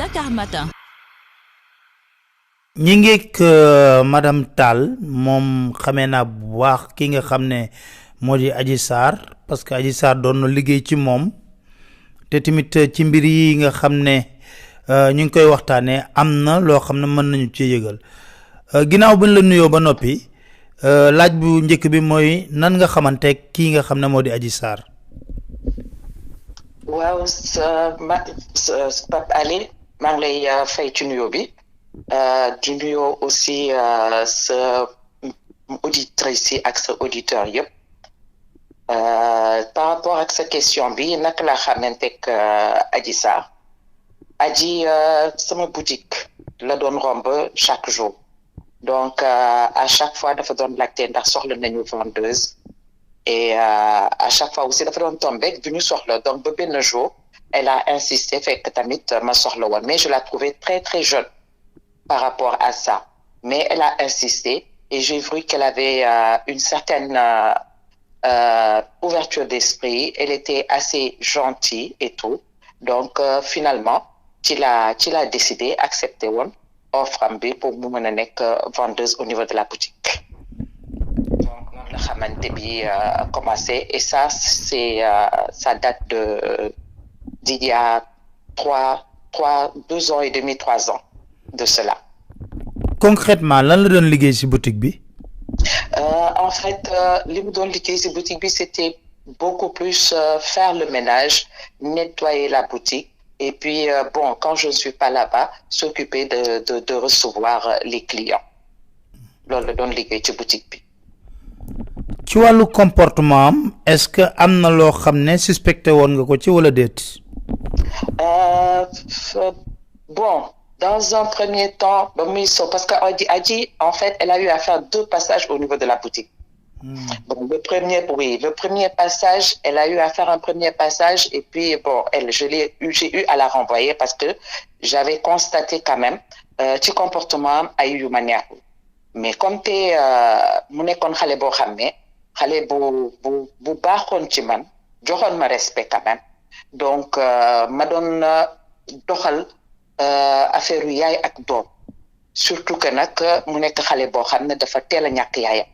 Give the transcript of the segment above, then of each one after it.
Dakar Matin. ñi ngeeg madame Tall moom xamee naa bu baax ki nga xam ne moo di Adji Sarr parce que Adji Sarr doon na liggéey ci moom te tamit ci mbir yi nga xam ne ñu ngi koy waxtaanee am na loo xam ne mën nañu ci yëgal ginnaaw bi ñu la nuyoo ba noppi laaj bu njëkk bi mooy nan nga xamante kii nga xam ne moo di Adji Sarr. waaw Pape Ali maa ngi lay fay ci nuyoo bi. di nuyoo aussi sa auditrice yi ak sa auditeur yëpp par rapport ak sa question bi naka laa xamante ak Adji Sarr Adji sama boutique la doon romb chaque jour donc à chaque fois dafa doon laajte ndax soxla nañu vendeuse et à chaque fois aussi dafa doon tombé du ñu soxla donc ba benn jour elle a insisté fekk tamit ma soxla woon mais je la trouvais très très jeune par rapport à ça. Mais elle a insisté et j'ai vu qu'elle avait une certaine ouverture d'esprit. Elle était assez gentille et tout. Donc, finalement, tu l'as décidé, accepté one offre pour mu mën a nekk vendeuse au niveau de la boutique. Donc, noonu la xamante bi commencé. Et ça, ça date d'il y a 2 ans et demi, 3 ans. De cela. Concrètement lan la doon liggéey ci boutique bi. En fait li mu doon liggéey ci boutique bi c'était beaucoup plus faire le ménage, nettoyer la boutique et puis bon quand je ne suis pas là-bas s'occuper de recevoir les clients loolu la doon liggéey ci boutique bi. ci wàllu comportement am est-ce que am na loo xam ne suspecté woon nga ko ci wala déet. Bon. Dans un premier temps, parce qu'Adji, en fait, elle a eu à faire 2 passages au niveau de la boutique. Bon, le premier passage, elle a eu à faire un premier passage et puis bon, j'ai eu à la renvoyer parce que j'avais constaté quand même ci comportement am ay yu ma neexul mais comme mu nekkoon xale boo xam ne xale bu baaxoon ci man joxoon ma respect quand même donc ma doon doxal affaire yu yaay ak doom surtout que nag mu nekk xale boo xam ne dafa teel a ñàkk yaayam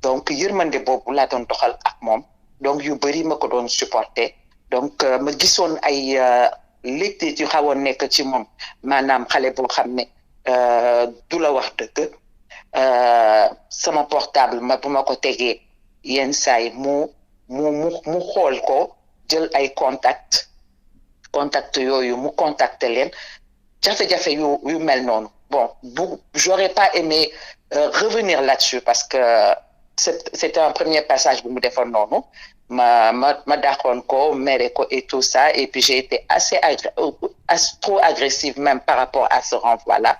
donc yërmande boobu laa doon doxal ak moom donc yu bëri ma ko doon supporter donc ma gisoon ay lectures yu xawoon nekk ci moom maanaam xale boo xam ne du la wax dëgg sama portable bu ma ko tegee yenn saay mu xool ko jël ay contact yooyu mu contacter leen jafe-jafe yu mel noonu bon j'aurais pas aimé revenir là-dessus parce que c'était un premier passage bu mu defoon noonu ma dàqoon ko mere ko et tout ça et puis j'ai été assez trop agressive même par rapport à ce renvoi-là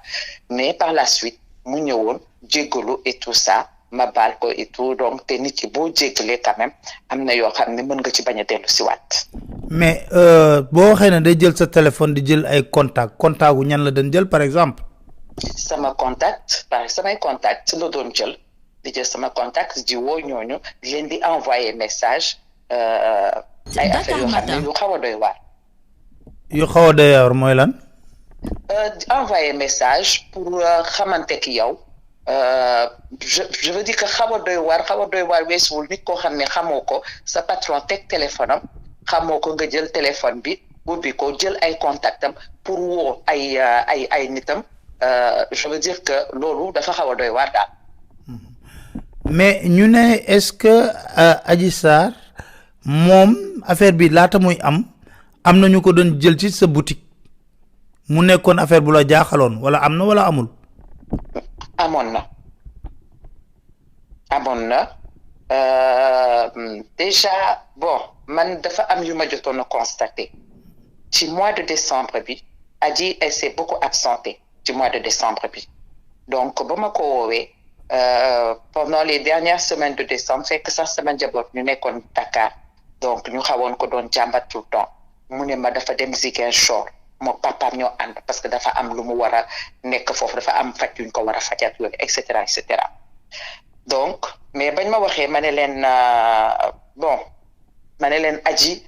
mais par la suite mu ñëwoon jéggalu et tout ça ma baal ko et tout donc te nit ki boo jéggalee quand même am na yoo xam ne mën nga ci bañ a dellu si waat. mais boo waxee ne day jël sa téléphone di jël ay contact gu ñan la doon jël par exemple. samay contact la doon jël di jël sama contact di woo ñooñu di leen di envoyer message ay affaires yoo xam ne yu xaw a doy waar. yu xaw a doy waar mooy lan. envoyer message pour xamante ki yow. Je veux dire que xaw a doy waar weesuwul nit koo xam ne xamoo ko sa patron teg téléphone am xamoo ko nga jël téléphone bi ubbi ko jël ay contactam pour woo ay nitam je veux dire que loolu dafa xaw a doy waar daal. mais ñu ne est-ce que Adji Sarr moom affaire bi laata muy am na ñu ko doon jël ci sa boutique mu nekkoon affaire bu la jaaxaloon wala am na wala amul. amoon na déjà bon man dafa am yu ma jotoon a constaté ci mois de décembre bi Adji elle s'est beaucoup absentée ci mois de décembre bi donc ba ma ko woowee pendant les dernières semaines de décembre fekk sax sama njaboot ñu nekkoon Dakar donc ñu xawoon ko doon jàmbat tout le temps mu ne ma dafa dem Ziguinchor moo papaam ñoo ànd parce que dafa am lu mu war a nekk foofu dafa am faj yuñ ko war a fajat yooyu et cetera donc mais bañ ma waxee ma ne leen Adji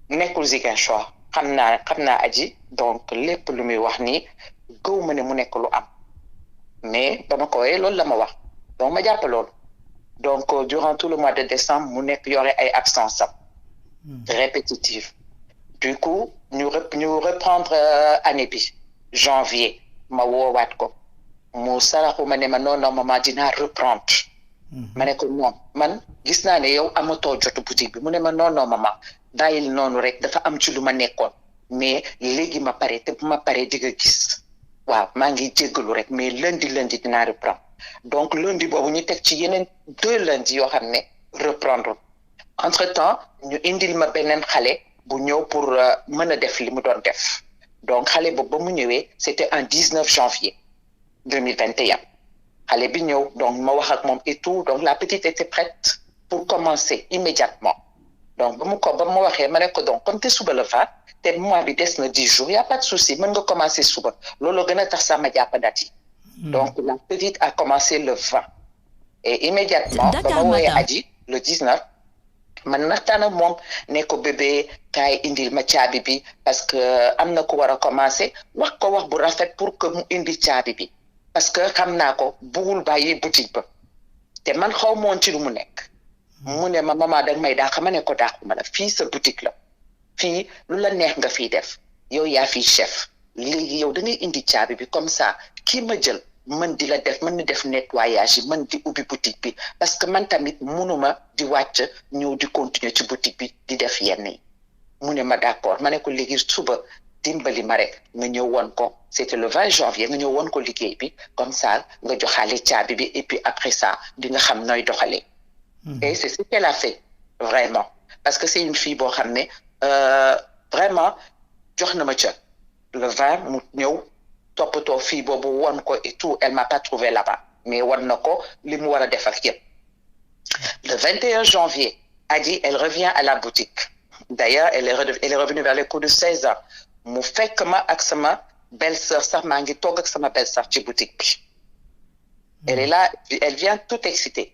nekkul Ziguinchor xam naa aji donc lépp lu muy wax nii gëw ma ne mu nekk lu am mais ba ma ko waxee loolu la ma wax donc ma jàpp loolu donc durant tout le mois de décembre mu nekk yore ay absence am répétitive du coup ñu reprendre année bi janvier ma woowaat ko mu saraxu ma ne ma non maman dinaa reprendre ma ne ko non man gis naa ne yow amatoo jotu boutique bi mu ne ma non maman bàyyil noonu rek dafa am ci lu ma nekkoon mais léegi ma pare te bu ma pare di nga gis waaw maa ngi jéggalu rek mais lundi dinaa reprendre donc lundi boobu ñu teg ci yeneen 2 lundi yoo xam ne reprendre entre temps ñu indil ma beneen xale bu ñëw pour mën a def li mu doon def donc xale boobu ba mu ñëwee c'était un 19 janvier 2021 xale bi ñëw donc ma wax ak moom et tout donc la petite était prête pour commencer immédiatement donc ba ma waxee ma ne ko donc comme te suba la fa te mois bi des na 10 jours y a pas de souci mën nga commencer suba loolu gën a tax sax ma jàpp date yi donc la petite a commencé le 20 et immédiatement ba ma wooyee aji le 19 man naxtaan ak moom ne ko bébé kaay indil ma caabi bi parce que am na ku war a commencer wax ko wax bu rafet pour que mu indi caabi bi parce que xam naa ko bugul bàyyi boutique ba te man xaw moon ci lu mu nekk mu ne ma maman danga may dàq ma ne ko dàquma la fii sa boutique la fii lu la neex nga fii def yow yaa fii chef léegi yow da ngay indi caabi bi comme ça kii ma jël mën di la def mën na def nettoyage yi mën di ubbi boutique bi parce que man tamit munuma di wàcc ñëw di continuer ci boutique bi di def yenn yi mu ne ma d'accord ma ne ko léegi suba dimbali ma rek nga ñëw won ko c'était le 20 janvier nga ñëw won ko liggéey bi comme ça nga joxaale caabi bi et puis après ça di nga xam nooy doxalee et c'est ce qu'elle a fait vraiment parce que c'est une fille boo xam ne vraiment jox na ma ca le 20 mu ñëw toppatoo fii boobu won ko et tout elle m'a pas trouvé là-bas mais won na ko li mu war a def ak yëpp le 21 janvier Adji elle revient à la boutique d'ailleurs elle est revenue vers les coups de 16 ans mu fekk ma ak sama belle-sœur sax maa ngi toog ak sama belle-sœur ci boutique bi elle est là elle vient tout excitée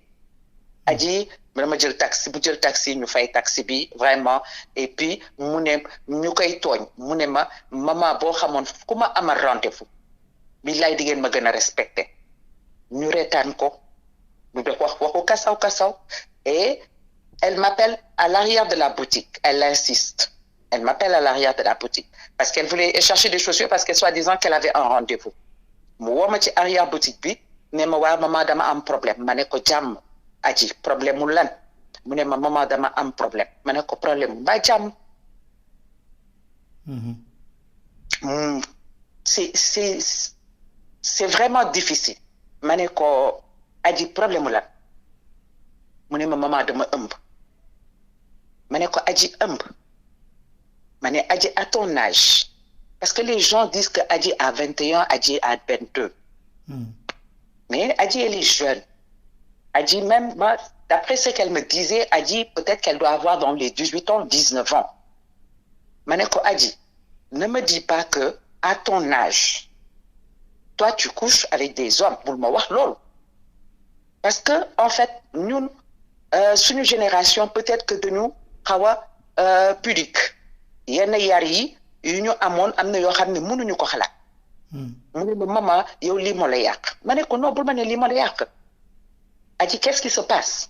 Adji dama jël taxi ñu fay taxi bi vraiment et puis mu ne ñu koy tooñ mu ne ma maman boo xamoon ku ma amal rendez-vous billaay di ngeen ma gën a respecté ñu reetaan ko ñu def waxu kasaw et elle m'appelle à l'arrière de la boutique elle insiste elle m'appelle à l'arrière de la boutique parce qu'elle voulait chercher des chaussures parce que soi-disant qu'elle avait un rendez-vous mu woo ma ci arrière boutique bi ne ma waa maman dama am problème ma ne ko jàmm Adji problème mu lan mu ne ma maman dama am problème ma ne ko problème mu mbaa jàmm c'est vraiment difficile ma ne ko Adji problème mu lan mu ne ma maman dama ëmb ma ne ko Adji ëmb ma ne Adji à ton âge parce que les gens disent que Adji a 21 Adji a 22 mais Adji elle est jeune Adji même d'après ce qu'elle me disait Adji peut-être qu'elle doit avoir dans les 18 ans 19 ans ma ne ko Adji ne me dis pas que à ton âge toi tu couches avec des hommes bul ma wax loolu parce que en fait ñun suñu génération peut-être que dañu xaw a pudique yenn yar yi yu ñu amoon am na yoo xam ne mënuñu ko xalaat mu ne ma maman yow lii moo la yàq ma ne ko non bul ma ne lii moo la yàq Adji qu'est-ce qui se passe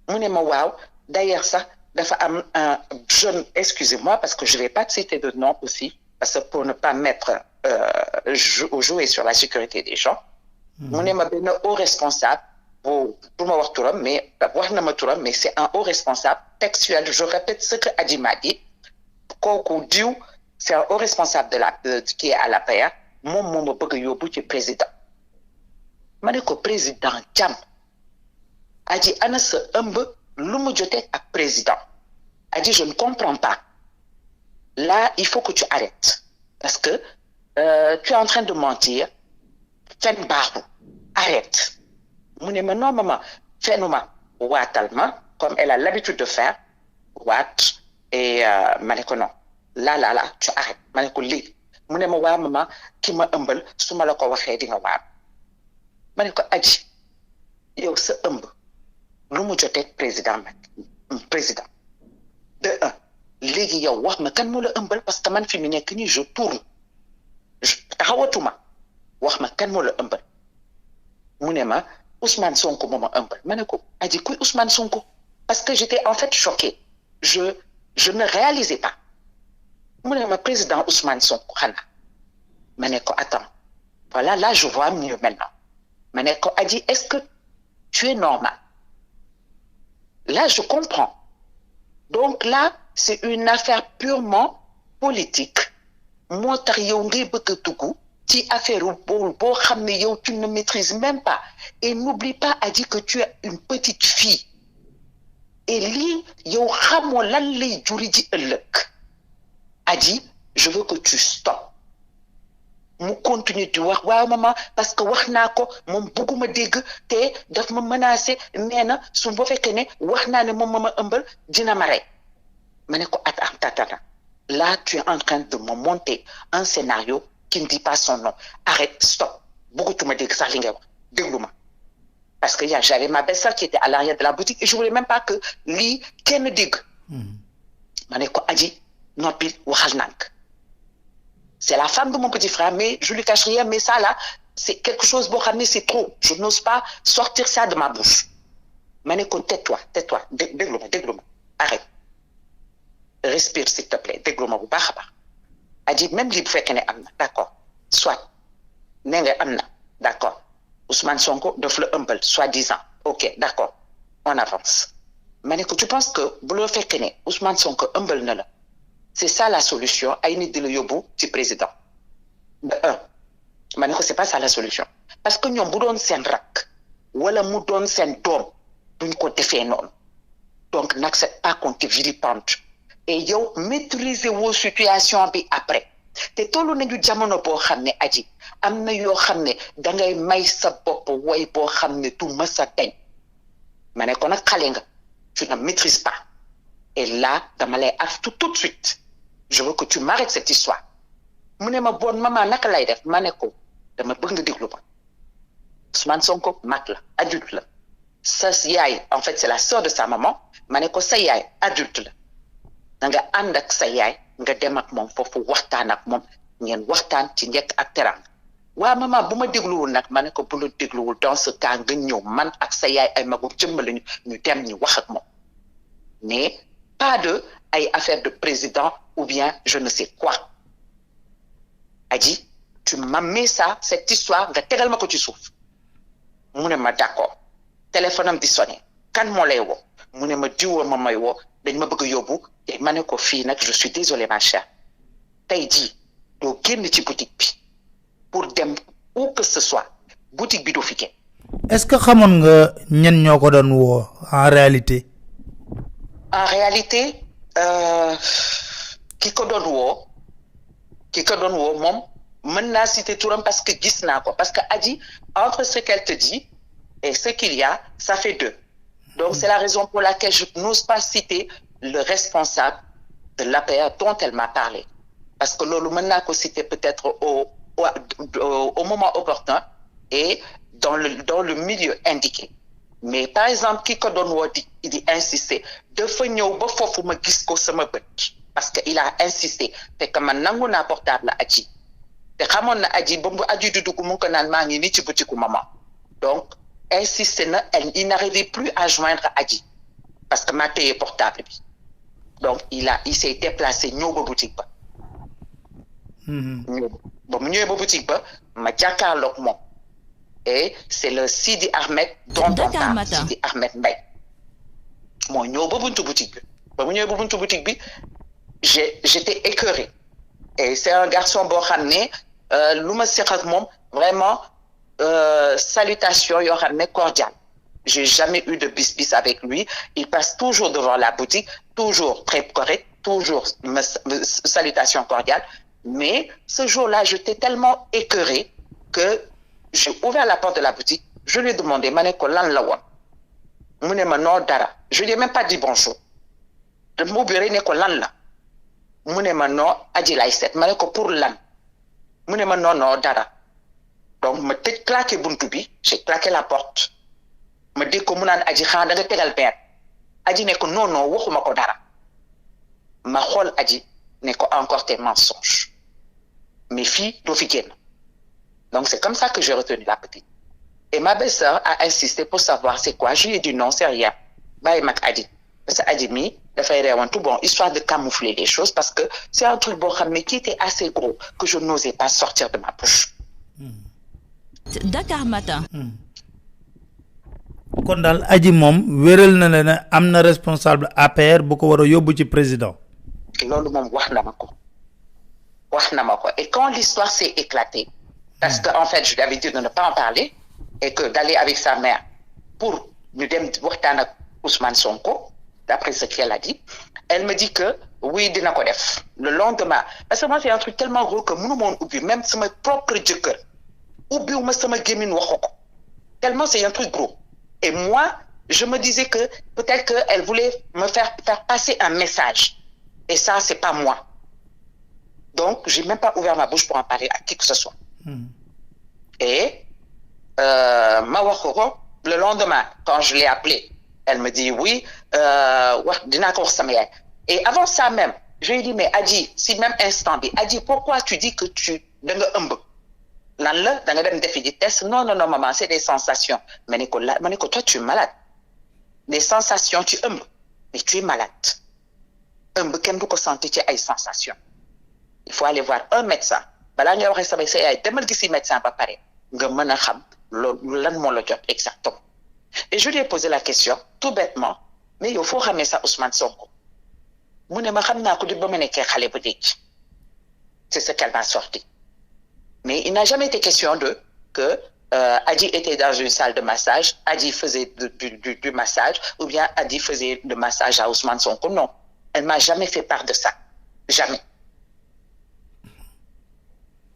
mu ne ma waaw d'ailleurs sax dafa am un jeune excusez-moi parce que je vais pas citer de nom aussi parce que pour ne pas mettre jouer sur la sécurité des gens mu ne ma benn haut responsable pour ma wax turam mais wax na ma turam mais c'est un haut responsable textuel je répète ce que Adji m'a dit kooku diw c'est un haut responsable qui est à l'APR moom moo ma bëgg a yóbbu ci président ma ne ko président jàmm Adji ana sa ëmb lu mu jotee ak président Adji je ne comprends pas là il faut que tu arrêtes parce que tu es en train de mentir fen baaxul arrête mu ne ma non maman fenuma waatal ma comme elle a l'habitude de faire waat et ma ne ko non là tu arrêtes ma ne ko léegi mu ne ma waa maman ki ma ëmbal su ma la ko waxee di nga waat ma ne ko Adji yow sa ëmb lu mu jotee président de un léegi yow wax ma kan moo la ëmbal parce que man fi mu nekk nii je tourne taxawatuma wax ma kan moo la ëmbal mu ne ma Ousmane Sonko moo ma ëmbal ma ne ko Adji kuy Ousmane Sonko parce que j'étais en fait choquée je ne réalisais pas mu ne ma président Ousmane Sonko xanaa ma ne ko attends voilà là je vois mieux maintenant ma ne ko Adji est-ce que tu es normal là je comprends donc là c'est une affaire purement politique moo tax yow ngay bëgg a dugg ci affaire boo xam ne yow tu ne maîtrises même pas et n'oublie pas Adji que tu es une petite fille et lii yow xamoo lan lay juri ji ëllëg Adji je veux que tu stoppes mu continue di wax waaw maman parce que wax naa ko moom bëgguma dégg te daf ma menacé nee na su ba fekkee ne wax naa ne moom ma ëmbal dina ma rey ma ne ko attends là tu es en train de me monter un scénario qui ne dit pas son nom arrête stop bëggatuma dégg sax li ngay wax déglu ma parce que j'avais ma belle-sœur qui était à l'arrière de la boutique et je voulais même pas que lii kenn dégg ma ne ko Adji noppi waxal nànk c'est la femme de mon petit frère mais je lui cache rien mais ça là c'est quelque chose boo xam ne c'est trop je n'ose pas sortir ça de ma bouche ma ne ko tais-toi déglu ma arrête respire s'il te plaît déglu ma bu baax a baax Adji même lii bu fekkee ne am na d'accord soit nee nga am na d'accord Ousmane Sonko daf la ëmbal soi-disant ok d'accord on avance ma ne ko tu penses que bu la fekkee ne Ousmane Sonko ëmbal na la c'est ça la solution ay nit di la yóbbu ci président de un ma ne ko c'est pas ça la solution parce que ñoom bu doon seen rakk wala mu doon seen doom duñ ko defee noonu donc n'accepte pas qu'on te vilipende et yow maîtriser woo situation bi après te tollu nañu jamono boo xam ne Adji am na yoo xam ne dangay may sa bopp woy boo xam ne du mës a dañ ma ne ko nag xale nga tu ne maîtrises pas et là dama lay artu tout de suite je veux que tu m'arrêtes cette histoire mu ne ma bon maman naka lay def ma ne ko dama bëgg nga déglu ma Ousmane Sonko mag la adulte la sa yaay en fait c'est la sœur de sa maman ma ne ko sa yaay adulte la da nga ànd ak sa yaay nga dem ak moom foofu waxtaan ak moom ngeen waxtaan ci njëkk ak teranga waa maman bu ma dégluwul nag ma ne ko bu la dégluwul dans ce cas nga ñëw man ak sa yaay ay magum jëmm lañu ñu dem ñu wax ak moom mais pas de ay affaire de président ou bien je ne sais quoi Adji tu m'as mis ça cette histoire nga tegal ma ko ci suuf mu ne ma d'accord téléphone am di sonné kan moo lay woo mu ne ma diwoo ma may woo dañ ma bëgg a yóbbu te ma ne ko fii nag je suis désolé ma chère tey jii doo génn ci boutique bi pour dem où que ce soit boutique bi doo fi génn. est-ce que xamoon nga ñen ñoo ko doon woo en réalité. en réalité ki ko doon woo moom mën naa citer turam parce que gis naa ko parce que Adji entre ce qu'elle te dit et ce qu'il y a ça fait deux donc c'est la raison pour laquelle je n'ose pas citer le responsable de l'APR dont elle m'a parlé parce que loolu mën naa ko citer peut-être au moment opportun et dans le milieu indiqué mais par exemple ki ko doon woo di insister dafa ñëw ba foofu ma gis ko sama bët parce que il a insisté fekk man nangu naa portable Adji te xamoon na Adji ba mu Adji du dugg mu ngi ko naan maa ngi nii ci boutique maman donc insisté na il n'arrivait plus à joindre Adji parce que maa téye portable bi donc il s'est déplacé ñëw ba boutique ba. ba mu ñëwee ba boutique ba ma jàkkaarloog moom et c'est le Sidi Ahmed dont on parle Sidi Ahmed Mbaye moo ñëw ba buntu boutique bi ba mu ñëwee ba buntu boutique bi j'étais écœuré et c'est un garçon boo xam ne lu ma seq ak moom vraiment salutation yoo xam ne cordiale j'ai jamais eu de bis avec lui il passe toujours devant la boutique toujours très correct toujours salutation cordiale mais ce jour-là j'étais tellement écœuré que j'ai ouvert la porte de la boutique je lui ai demandé ma ne ko lan la woon mu ne ma noo dara je lui ai même pas dit bonjour dama ubbi rek ne ko lan la mu ne ma noo Adji lay seet ma ne ko pour lan mu ne ma non dara donc ma tëj claqué buntu bi j'ai claqué la porte ma dégg ko mu naan Adji xanaa da nga tegal benn Adji ne ko non waxuma ko dara ma xool Adji ne ko encore tes mensonges mes filles doo fi génn. Donc c'est comme ça que j'ai retenu la petite. Et ma belle-sœur a insisté pour savoir c'est quoi. Je lui ai dit non, c'est rien. Bàyyi mag Adji parce que Adji mi dafay reewantu bon histoire de camoufler les choses parce que c'est un truc boo xam ne qui était assez gros que je n'osais pas sortir de ma bouche. Dakar Matin. kon daal Adji moom wéral na ne am na responsable APR bu ko war a yóbbu ci président. loolu moom wax na ma ko et quand l'histoire s'est éclatée parce que en fait je lui avais dit de ne pas en parler et que d'aller avec sa mère pour ñu dem waxtaan ak Ousmane Sonko d'après ce qu'elle a dit elle me dit que oui dina ko def le lendemain parce que moi c'est un truc tellement gros que mënu moon ubbi même sama propre jëkkër ubbiwuma sama gémmiñ waxu ko tellement c'est un truc gros et moi je me disais que peut-être que elle voulait me faire passer un message et ça c'est pas moi donc j'ai même pas ouvert ma bouche pour en parler à qui que ce soit et ma wax ko le lendemain quand je l'ai appelée elle me dit oui wax dinaa ko wax sama yaay et avant ça même je lui ai dit mais Adji si même instant bi Adji pourquoi tu dis que da nga ëmb lan la da nga dem defi di test non maman c'est des sensations ma ne ko toi tu es malade des sensations tu ëmb mais tu es malade ëmb kenn du ko sentir ci ay sensations il faut aller voir un médecin balaa ngay waxee sama sa yaay demal gisi médecin ba pare nga mën a xam loolu lan moo la jot exactement et je lui ai posé la question tout bêtement mais yow foo xamee ça Ousmane Sonko mu ne ma xam naa ko di ba ma nekkee xale ba léegi c'est ce qu'elle m'a sorti mais il n'a jamais été question que Adji était dans une salle de massage Adji faisait du massage ou bien Adji faisait le massage à Ousmane Sonko non elle m'a jamais fait part de ça jamais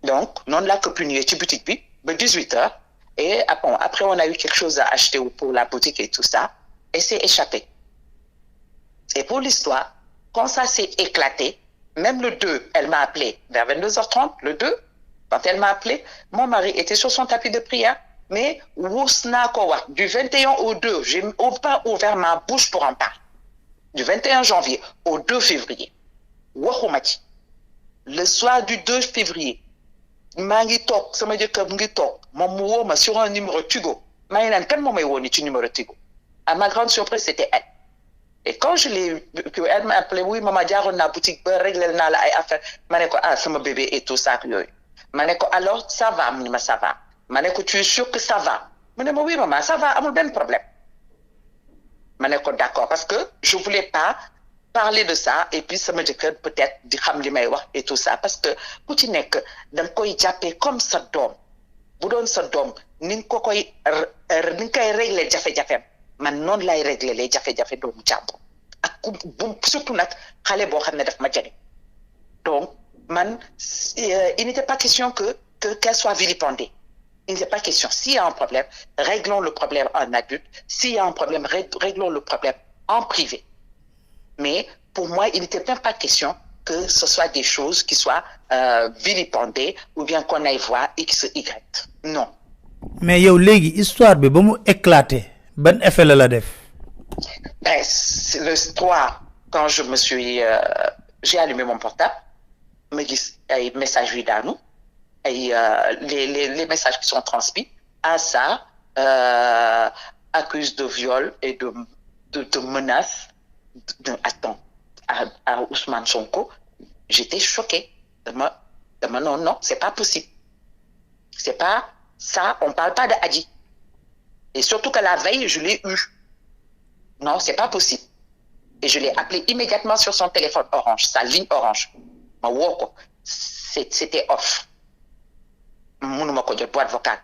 donc noonu laa ko punir ci boutique bi ba 18h et après on a eu quelque chose à acheter pour la boutique et tout ça et c'est échappé et pour l'histoire quand ça s'est éclaté même le 2 elle m'a appelé vers 22h30 le 2 quand elle m'a appelé mon mari était sur son tapis de prière mais wus naa ko wax du 21 au 2 j'ai pas ouvert ma bouche pour en parler du 21 janvier au 2 février waxuma ci le soir du 2 février maa ngi toog sama jëkkër mu ngi toog moom mu woo ma sur un numéro Tigo maa ngi naan kan moo may woo ni ci numéro Tigo à ma grande surprise c'était elle et quand elle m'a appelé oui maman jaaroon naa boutique ba réglé naa la ay affaire ma ne ko sama bébé et tout ça yooyu ma ne ko alors ça va mu ne ma ça va ma ne ko tu es sûr que ça va mu ne ma oui maman ça va amul benn problème ma ne ko d'accord parce que je voulais pas parler de ça et puis sama jëkkër peut-être di xam li may wax et tout ça parce que ku ci nekk da nga koy jàppee comme sa doom bu doon sa doom ni nga koy régler jafe-jafeem man noonu lay régler les jafe-jafe doomu jàmbur ak surtout nag xale boo xam ne daf ma jege donc man il n'était pas question qu'elle soit vilipendée il n'était pas question s'il y a un problème réglons le problème en adulte s'il y a un problème réglons le problème en privé mais pour moi il n'était même pas question que ce soit des choses qui soient vilipendées ou bien qu'on aille voir X, Y. Non. Mais yow léegi histoire bi ba mu éclaté ban effet la def? Ben, le 3 quand je me suis j'ai allumé mon portable me gis ay messages yu daanu ay les messages qui sont transmis à ça accuse de viol et de menaces à Ousmane Sonko. J'étais choquée. Non, c'est pas possible. C'est pas ça, on parle pas de Adji. Et surtout que la veille, je l'ai eu. Non, c'est pas possible. Et je l'ai appelé immédiatement sur son téléphone orange, sa ligne orange. Ma woko, c'était off. Mon boîte vocale.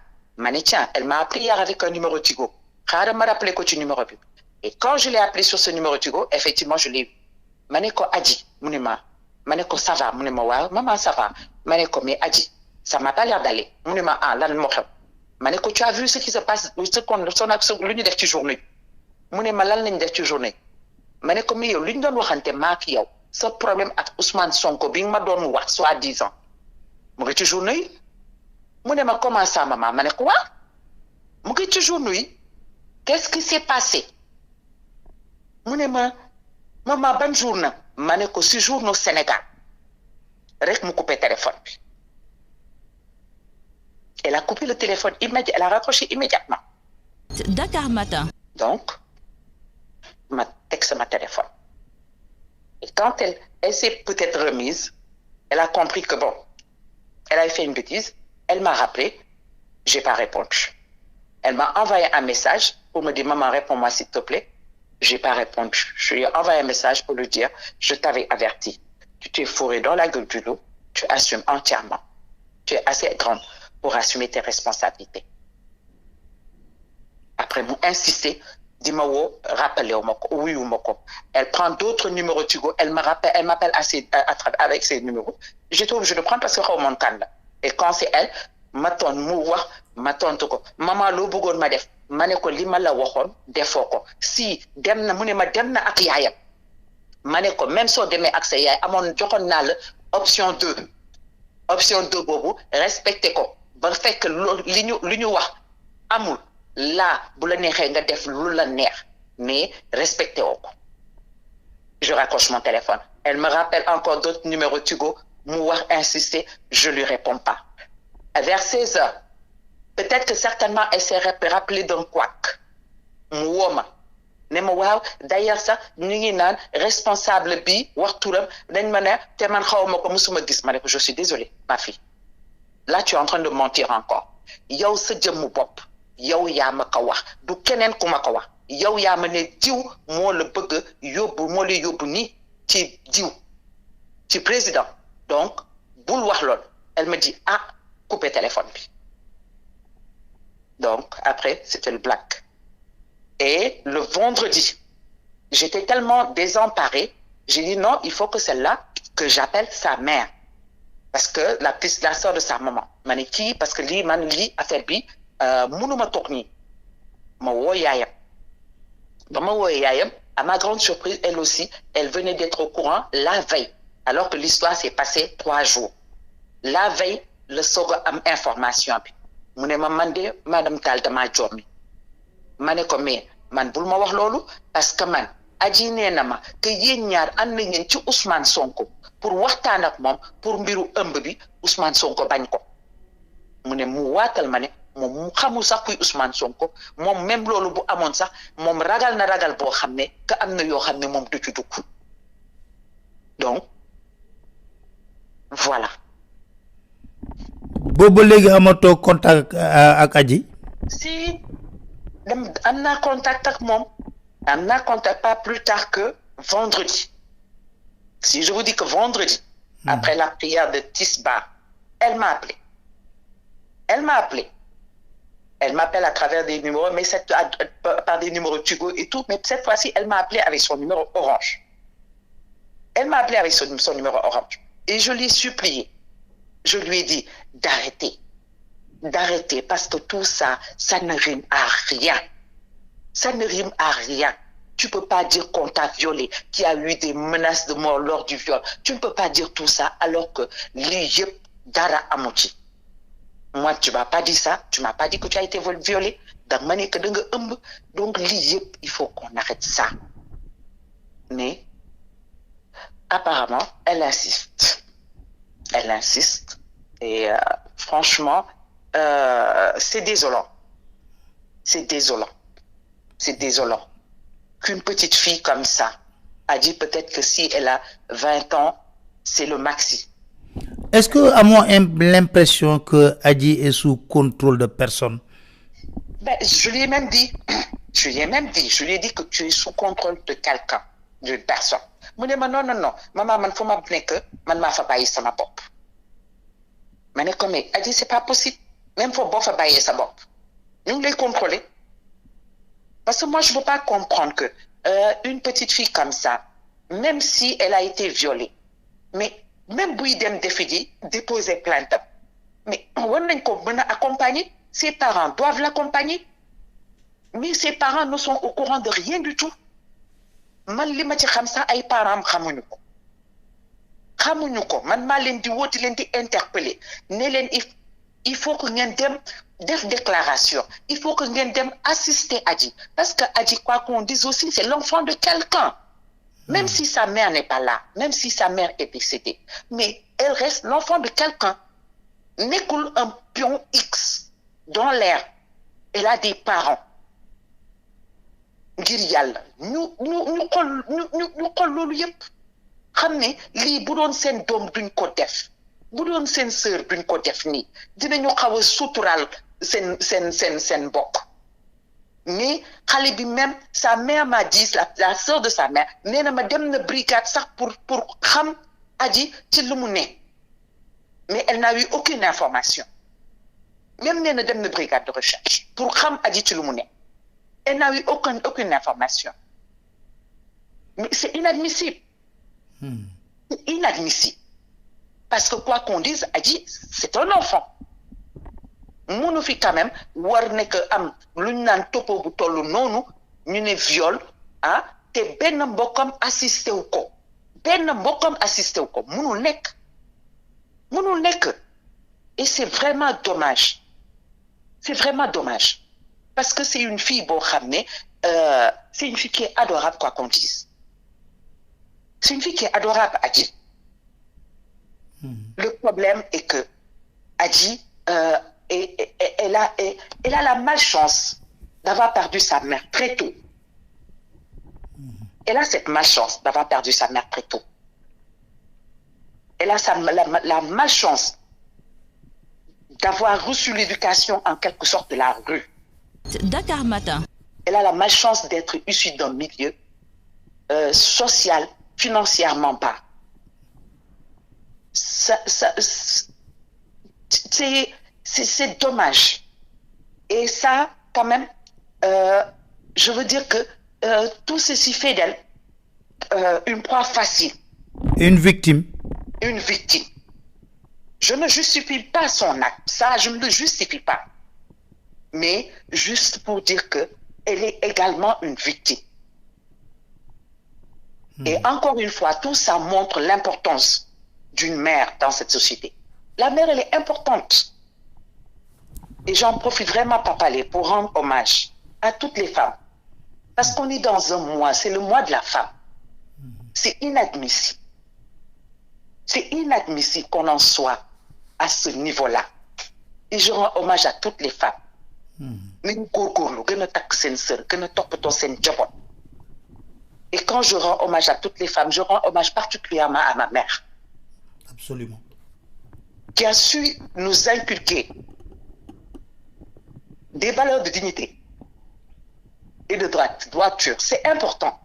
Tiens, elle m'a appelé hier avec un numéro Tigo. Elle m'a rappelé que tu numéro. Et quand je l'ai appelé sur ce numéro Tigo, effectivement, je l'ai eu. Maneko Adji, Mounima. Maneko ça va, Mounima, ouais, maman ça va. Maneko, mais Adji, ça m'a pas l'air d'aller. Mounima, là, le mokham. Maneko, tu as vu ce qui se passe, ce qu'on a l'une des journée. Mounima, là, l'une des journée. Maneko, mais yo, l'une de nous hante mak yow. Ce problème avec Ousmane Sonko, bing ma donne wax, soi-disant. Mounima, journée. Mounima, comment ça, maman? Maneko, wa? Mounima, journée. Qu'est-ce qui s'est passé? Mounima, maman ban jour na ma ne ko si jour no Sénégal rek mu coupé téléphone bi. Elle a coupé le téléphone immédiatement, elle a raccroché immédiatement. Dakar Matin. Donc, ma texte ma téléphone. Et quand elle s'est peut-être remise, elle a compris que bon, elle avait fait une bêtise, elle m'a rappelé, j'ai pas répondu. Elle m'a envoyé un message pour me dire, maman, réponds-moi s'il te plaît. J'ai pas répondu. Je lui ai envoyé un message pour lui dire, je t'avais averti. Tu t'es fourré dans la gueule du loup, tu assumes entièrement. Tu es assez grande pour assumer tes responsabilités. Après, m'ont insisté, dis-moi, rappelez-moi, oui ou moi. Elle prend d'autres numéros Tigo, elle m'appelle avec ces numéros. J'étais obligée de prendre parce que je suis et quand c'est elle, m'attend mouvoir, m'attend ko maman lo bëggoon ma def mané ko li ma la waxoon defoo ko si dem na mu ne ma dem na ak yaayam mané ko même soo demee ak sa yaay amoon joxoon naa la option 2 boobu respecté ko ba fekk li ñu wax amul là bu la neexee nga def lu la neex mais respecté woo ko. Je raccroche mon téléphone. Elle me rappelle encore d'autres numéros Tigo, mouvoir insister, je lui réponds pas. Vers 16 heures, peut-être que certainement elle s'est rappelée d'un couac. Mouoma. Ne ma waaw d'ailleurs ça ñu ngi naan responsable bi wax turam dañ ma ne te man xawma ko musuma gis ma ne ko je suis désolée ma fille. Là tu es en train de mentir encore. Yow sa jëmmu bopp yow yaa ma ko wax du keneen ku ma ko wax yow yaa ma ne diw moo la bëgg yóbbu moo la yóbbu ni ci diw ci président donc bul wax lool. Elle me dit ah couper téléphone bi. Donc après c'était le black. Et le vendredi j'étais tellement désemparée, j'ai dit non, il faut que celle-là que j'appelle sa mère parce que la sœur de sa maman ma ne kii parce que lii affaire bi mënuma toog nii ma woo yaayam ba ma wooyee yaayam à ma grande surprise elle aussi elle venait d'être au courant la veille alors que l'histoire s'est passée 3 jours la veille le soog a am information bi mu ne ma man de madame Tall dama jommi ma ne ko mais man bul ma wax loolu parce que man aji nee na ma que yéen ñaar ànd ngeen ci Ousmane Sonko pour waxtaan ak moom pour mbiru ëmb bi Ousmane Sonko bañ ko mu ne mu waatal ma ne moom mu xamul sax kuy Ousmane Sonko moom même loolu bu amoon sax moom ragal na ragal boo xam ne que am na yoo xam ne moom du ci dugg donc voilà. boobu léegi amatoo contact ak Adji. Si am naa contact ak moom am naa contact pas plus tard que vendredi. Si je vous dis que vendredi après la prière de Tisba elle m'a appelé. Elle m'appelle à travers des numéros, mais par des numéros Tigo et tout, mais cette fois-ci, elle m'a appelé avec son numéro orange. Elle m'a appelé avec son numéro orange. Et je lui ai supplié. Je lui ai dit d'arrêter, parce que tout ça, ça ne rime à rien. Ça ne rime à rien. Tu peux pas dire qu'on t'a violé, qu'il y a eu des menaces de mort lors du viol. Tu ne peux pas dire tout ça alors que les dara amuti. Moi, tu m'as pas dit ça. Tu m'as pas dit que tu as été violé. Donc, il faut qu'on arrête ça. Mais, apparemment, elle insiste. Et franchement, c'est désolant. Qu'une petite fille comme ça a dit peut-être que si elle a 20 ans, c'est le maxi. Est-ce que a-t-on l'impression que Adji est sous contrôle de personne? Je lui ai même dit, je lui ai dit que tu es sous contrôle de quelqu'un, d'une personne. Mu ne ma non, maman, man faut ma que man ma fa bàyyi sama bopp. Ma ne ko mais Adji c'est pas possible, même faut boo fa bàyyi sa bopp. Ñu ngi lay contrôler. Parce que moi je veux pas comprendre que une petite fille comme ça, même si elle a été violée, mais même buy dem déposer plainte, mais war nañ ko mën a accompagner. Ses parents doivent l'accompagner, mais ses parents ne sont au courant de rien du tout. Man li ma ci xam sax ay parents xamuñu ko man maa leen di wóoti leen di interpeller ne leen il faut que ngeen dem def déclaration, il faut que ngeen dem assister Adji, parce que Adji, quoi qu'on dise aussi, c'est l'enfant de quelqu'un. Même si sa mère n'est pas là, même si sa mère est décédée, mais elle reste l'enfant de quelqu'un. Nekkul un pion X dans l'air. Elle a des parents. Ngir yàlla ñu xool loolu yëpp xam ne lii bu doon seen doom duñ ko def bu doon seen sœur duñ ko def nii dinañu xaw a suturaal seen mbokk mais xale bi même sa mère m'a dit la sœur de sa mère nee na ma dem na brigade sax pour xam aji ci lu mu ne mais elle n'a eu aucune information même nee na dem na brigade de recherche pour xam aji ci lu mu ne elle n'a eu aucune information. Mais c'est inadmissible. C'est inadmissible. Parce que quoi qu'on dise, Adji, c'est un enfant. Munu fi quand même war nek am luñ nan topo bu tollu nonu ñu ne viol te benn mbokam assisté wu ko. Benn mbokam assisté wu ko. Munul nek. Et c'est vraiment dommage. C'est vraiment dommage. Parce que c'est une fille, c'est une fille qui est adorable, quoi qu'on dise. C'est une fille qui est adorable, Adji. Le problème est que Adji, elle a la malchance d'avoir perdu sa mère très tôt. Elle a cette malchance d'avoir perdu sa mère très tôt. Elle a la malchance d'avoir reçu l'éducation en quelque sorte de la rue. Dakar Matin. Elle a la malchance d'être issue d'un milieu social, financièrement bas. C'est dommage. Et ça, quand même, je veux dire que tout ceci fait d'elle une proie facile. Une victime. Une victime. Je ne justifie pas son acte. Ça, je ne le justifie pas. Mais juste pour dire que elle est également une victime. Et encore une fois, tout ça montre l'importance d'une mère dans cette société. La mère, elle est importante. Et j'en profite vraiment pour parler, pour rendre hommage à toutes les femmes. Parce qu'on est dans un mois, c'est le mois de la femme. C'est inadmissible. C'est inadmissible qu'on en soit à ce niveau-là. Et je rends hommage à toutes les femmes. Et quand je rends hommage à toutes les femmes, je rends hommage particulièrement à ma mère. Absolument. Qui a su nous inculquer des valeurs de dignité et de droiture. C'est important.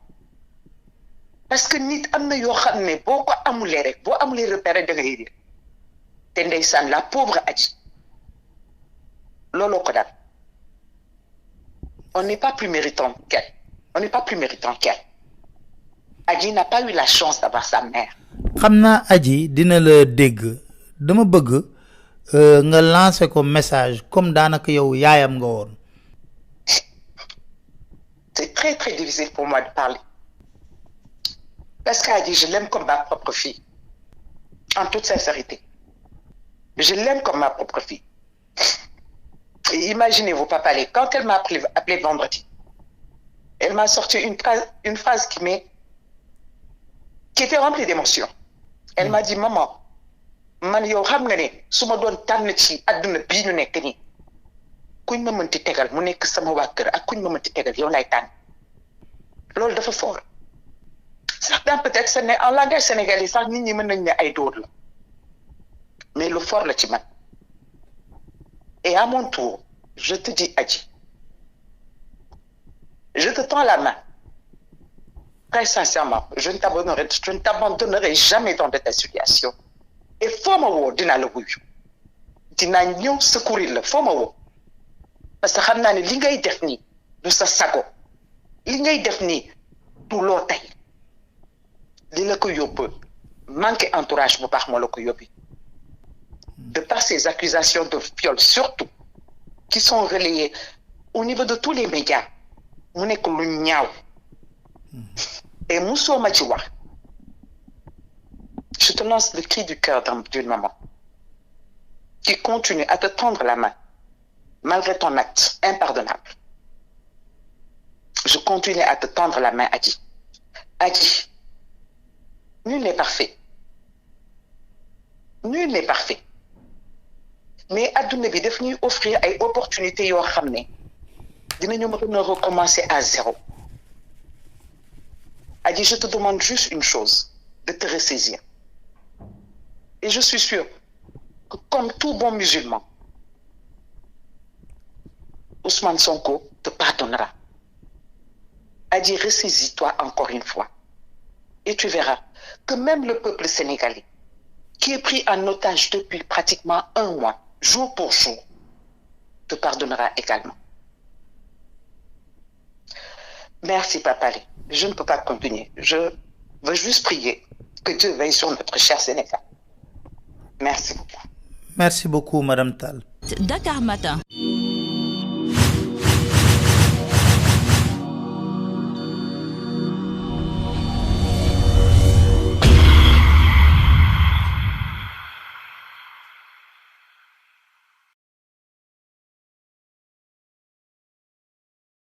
Parce que nit amna yo xamné boko amulé rek bo amulé repéré da ngay dir. Té ndaysan la pauvre Adji. Lolo ko dal. On n'est pas plus méritant qu'elle. On n'est pas plus méritant qu'elle. Adji n'a pas eu la chance d'avoir sa mère. Xamna Adji dina la dégg dama bëgg nga lancer ko message comme danaka yow yaayam nga won. C'est très très difficile pour moi de parler. Parce qu'Adji, je l'aime comme ma propre fille. En toute sincérité. Je l'aime comme ma propre fille. Et imaginez-vous, Papa Lé, quand elle m'a appelé vendredi, elle m'a sorti une phrase qui était remplie d'émotions. Elle m'a dit, maman, man yow xam nga ne su ma doon tànn ci àdduna bii ñu nekk nii kuñ ma mënti tegal mu nekk sama waa kër ak kuñ ma mënti tegal yow lay tànn loolu dafa fort. Certains peut-être ce n'est en langage sénégalais sax nit ñi mën nañ ne ay dóor la mais le fort la ci man. Et à mon tour je te dis Adji, je te tends la main très sincèrement. Je ne t'abandonnerai jamais dans de telles situations. Et foo ma woo dinaa la wuyu dinaa ñëw secourir la foo ma woo parce que xam naa ne li ngay def nii du sa sago li ngay def nii du loo tey li la ko yóbbu manqué entourage bu baax moo la ko yóbbi de par ces accusations de viol surtout qui sont relayées au niveau de tous les médias mu nekk lu ñaaw et musoo ma ci wax. Je te lance le cri du cœur d'une maman qui continue à te tendre la main malgré ton acte impardonnable. Je continue à te tendre la main, Adji. Adji, Nul n'est parfait. Nul n'est parfait. Mais adduna bi daf ñuy offrir ay opportunités yoo xam ne dinañu mën a recommencer à zéro. Adji, je te demande juste une chose, de te ressaisir. Et je suis sûre que comme tout bon musulman, Ousmane Sonko te pardonnera. Adji, ressaisis-toi encore une fois. Et tu verras que même le peuple sénégalais, qui est pris en otage depuis pratiquement un mois, jour pour jour, te pardonnera également. Merci, Papa Lé. Je ne peux pas continuer. Je veux juste prier que Dieu veille sur notre cher Sénégal. Merci beaucoup. Merci beaucoup, Madame Tal. Dakar Matin.